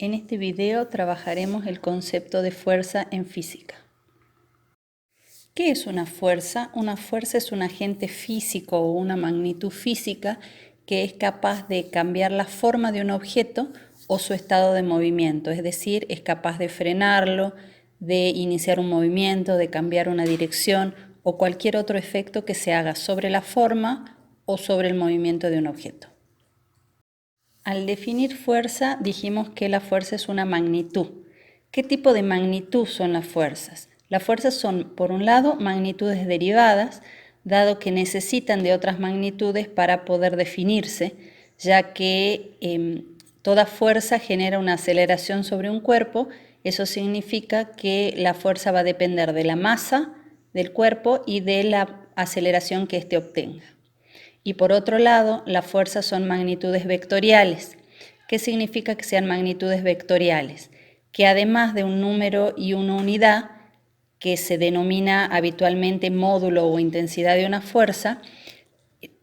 En este video trabajaremos el concepto de fuerza en física. ¿Qué es una fuerza? Una fuerza es un agente físico o una magnitud física que es capaz de cambiar la forma de un objeto o su estado de movimiento, es decir, es capaz de frenarlo, de iniciar un movimiento, de cambiar una dirección o cualquier otro efecto que se haga sobre la forma o sobre el movimiento de un objeto. Al definir fuerza, dijimos que la fuerza es una magnitud. ¿Qué tipo de magnitud son las fuerzas? Las fuerzas son, por un lado, magnitudes derivadas, dado que necesitan de otras magnitudes para poder definirse, ya que toda fuerza genera una aceleración sobre un cuerpo. Eso significa que la fuerza va a depender de la masa del cuerpo y de la aceleración que éste obtenga. Y por otro lado, las fuerzas son magnitudes vectoriales. ¿Qué significa que sean magnitudes vectoriales? Que además de un número y una unidad, que se denomina habitualmente módulo o intensidad de una fuerza,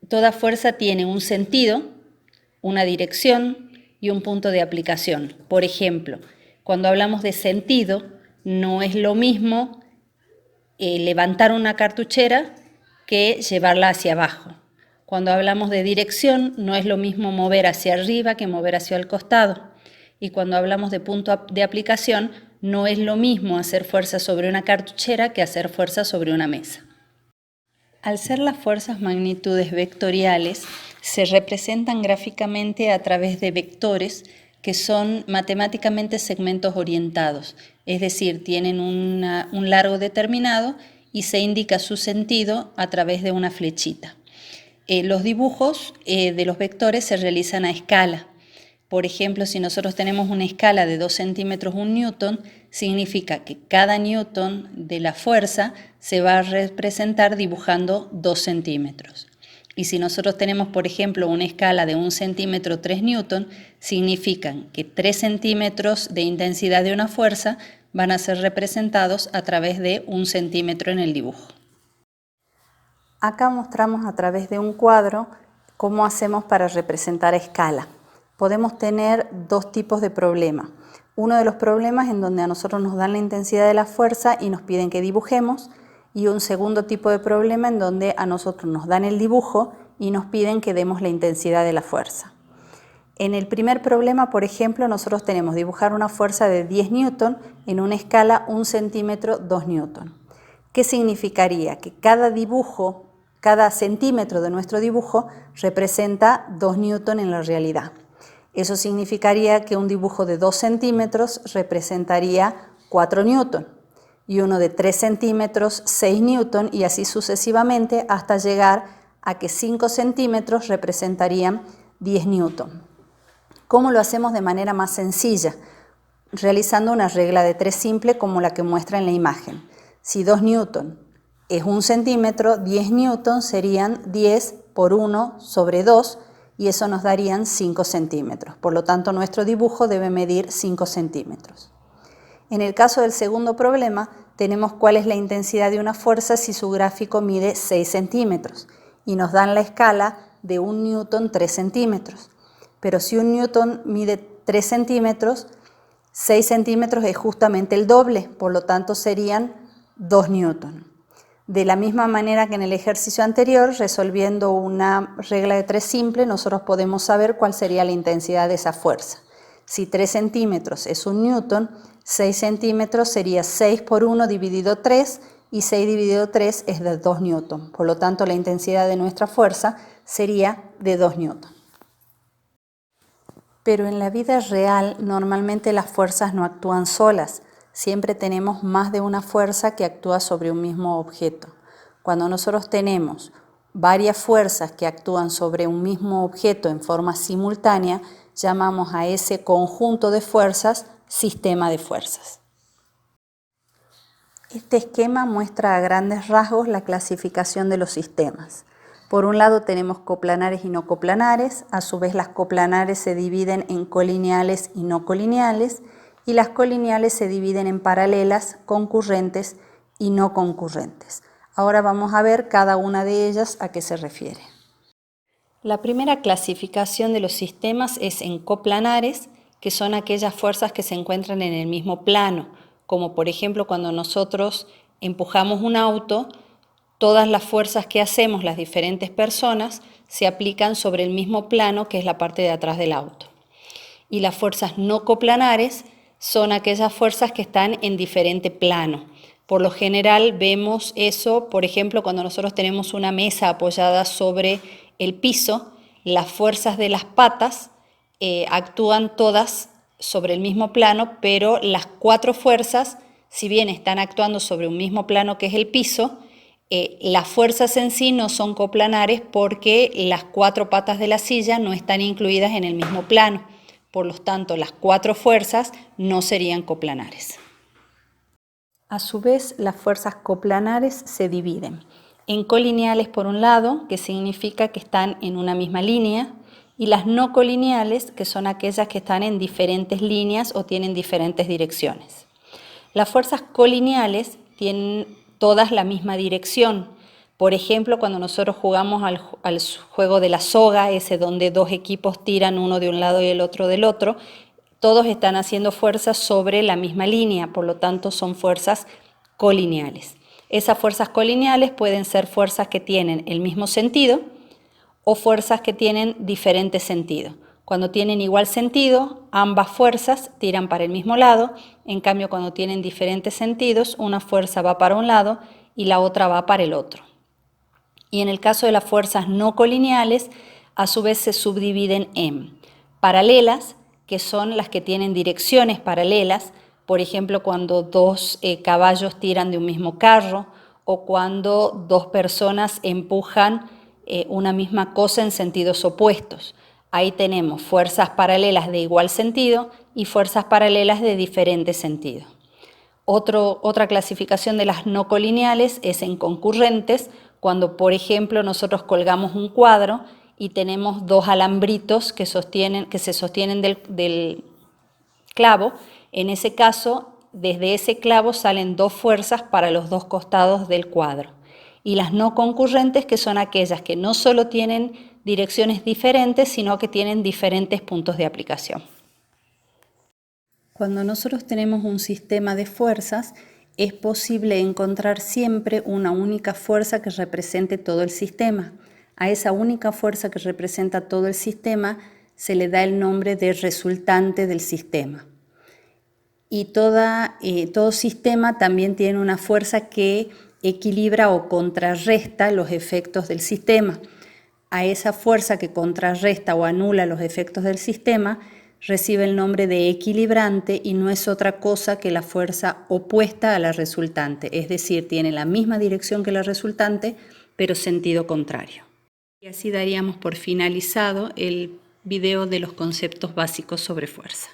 toda fuerza tiene un sentido, una dirección y un punto de aplicación. Por ejemplo, cuando hablamos de sentido, no es lo mismo levantar una cartuchera que llevarla hacia abajo. Cuando hablamos de dirección, no es lo mismo mover hacia arriba que mover hacia el costado. Y cuando hablamos de punto de aplicación, no es lo mismo hacer fuerza sobre una cartuchera que hacer fuerza sobre una mesa. Al ser las fuerzas magnitudes vectoriales, se representan gráficamente a través de vectores que son matemáticamente segmentos orientados, es decir, tienen un largo determinado y se indica su sentido a través de una flechita. Los dibujos de los vectores se realizan a escala. Por ejemplo, si nosotros tenemos una escala de 2 centímetros 1 newton, significa que cada newton de la fuerza se va a representar dibujando 2 centímetros. Y si nosotros tenemos, por ejemplo, una escala de 1 centímetro 3 newton, significan que 3 centímetros de intensidad de una fuerza van a ser representados a través de 1 centímetro en el dibujo. Acá mostramos a través de un cuadro cómo hacemos para representar a escala. Podemos tener dos tipos de problemas. Uno de los problemas en donde a nosotros nos dan la intensidad de la fuerza y nos piden que dibujemos, y un segundo tipo de problema en donde a nosotros nos dan el dibujo y nos piden que demos la intensidad de la fuerza. En el primer problema, por ejemplo, nosotros tenemos dibujar una fuerza de 10 newton en una escala 1 centímetro 2 newton. ¿Qué significaría? Que cada dibujo, cada centímetro de nuestro dibujo representa 2 newton en la realidad. Eso significaría que un dibujo de 2 centímetros representaría 4 newton y uno de 3 centímetros 6 newton y así sucesivamente hasta llegar a que 5 centímetros representarían 10 newton. ¿Cómo lo hacemos de manera más sencilla? Realizando una regla de 3 simple como la que muestra en la imagen. Si 2 newton es 1 centímetro, 10 newton serían 10 por 1 sobre 2 y eso nos darían 5 centímetros. Por lo tanto, nuestro dibujo debe medir 5 centímetros. En el caso del segundo problema, tenemos cuál es la intensidad de una fuerza si su gráfico mide 6 centímetros y nos dan la escala de 1 newton 3 centímetros. Pero si 1 newton mide 3 centímetros, 6 centímetros es justamente el doble, por lo tanto serían 2 newton. De la misma manera que en el ejercicio anterior, resolviendo una regla de 3 simple, nosotros podemos saber cuál sería la intensidad de esa fuerza. Si 3 centímetros es 1 newton, 6 centímetros sería 6 por 1 dividido 3 y 6 dividido 3 es de 2 newton. Por lo tanto, la intensidad de nuestra fuerza sería de 2 newton. Pero en la vida real, normalmente las fuerzas no actúan solas. Siempre tenemos más de una fuerza que actúa sobre un mismo objeto. Cuando nosotros tenemos varias fuerzas que actúan sobre un mismo objeto en forma simultánea, llamamos a ese conjunto de fuerzas sistema de fuerzas. Este esquema muestra a grandes rasgos la clasificación de los sistemas. Por un lado tenemos coplanares y no coplanares, a su vez las coplanares se dividen en colineales y no colineales, y las colineales se dividen en paralelas, concurrentes y no concurrentes. Ahora vamos a ver cada una de ellas a qué se refiere. La primera clasificación de los sistemas es en coplanares, que son aquellas fuerzas que se encuentran en el mismo plano, como por ejemplo cuando nosotros empujamos un auto, todas las fuerzas que hacemos las diferentes personas se aplican sobre el mismo plano que es la parte de atrás del auto. Y las fuerzas no coplanares son aquellas fuerzas que están en diferente plano. Por lo general vemos eso, por ejemplo, cuando nosotros tenemos una mesa apoyada sobre el piso, las fuerzas de las patas actúan todas sobre el mismo plano, pero las 4 fuerzas, si bien están actuando sobre un mismo plano que es el piso, las fuerzas en sí no son coplanares porque las 4 patas de la silla no están incluidas en el mismo plano. Por lo tanto, las 4 fuerzas no serían coplanares. A su vez, las fuerzas coplanares se dividen en colineales por un lado, que significa que están en una misma línea, y las no colineales, que son aquellas que están en diferentes líneas o tienen diferentes direcciones. Las fuerzas colineales tienen todas la misma dirección. Por ejemplo, cuando nosotros jugamos al juego de la soga, ese donde 2 equipos tiran uno de un lado y el otro del otro, todos están haciendo fuerzas sobre la misma línea, por lo tanto son fuerzas colineales. Esas fuerzas colineales pueden ser fuerzas que tienen el mismo sentido o fuerzas que tienen diferente sentido. Cuando tienen igual sentido, ambas fuerzas tiran para el mismo lado, en cambio cuando tienen diferentes sentidos, una fuerza va para un lado y la otra va para el otro. Y en el caso de las fuerzas no colineales, a su vez se subdividen en paralelas, que son las que tienen direcciones paralelas, por ejemplo, cuando 2 caballos tiran de un mismo carro o cuando 2 personas empujan una misma cosa en sentidos opuestos. Ahí tenemos fuerzas paralelas de igual sentido y fuerzas paralelas de diferente sentido. Otra clasificación de las no colineales es en concurrentes, cuando por ejemplo nosotros colgamos un cuadro y tenemos 2 alambritos que se sostienen del clavo. En ese caso, desde ese clavo salen 2 fuerzas para los 2 costados del cuadro. Y las no concurrentes, que son aquellas que no solo tienen direcciones diferentes, sino que tienen diferentes puntos de aplicación. Cuando nosotros tenemos un sistema de fuerzas, es posible encontrar siempre una única fuerza que represente todo el sistema. A esa única fuerza que representa todo el sistema se le da el nombre de resultante del sistema. Y todo sistema también tiene una fuerza que equilibra o contrarresta los efectos del sistema. A esa fuerza que contrarresta o anula los efectos del sistema recibe el nombre de equilibrante y no es otra cosa que la fuerza opuesta a la resultante, es decir, tiene la misma dirección que la resultante, pero sentido contrario. Y así daríamos por finalizado el video de los conceptos básicos sobre fuerza.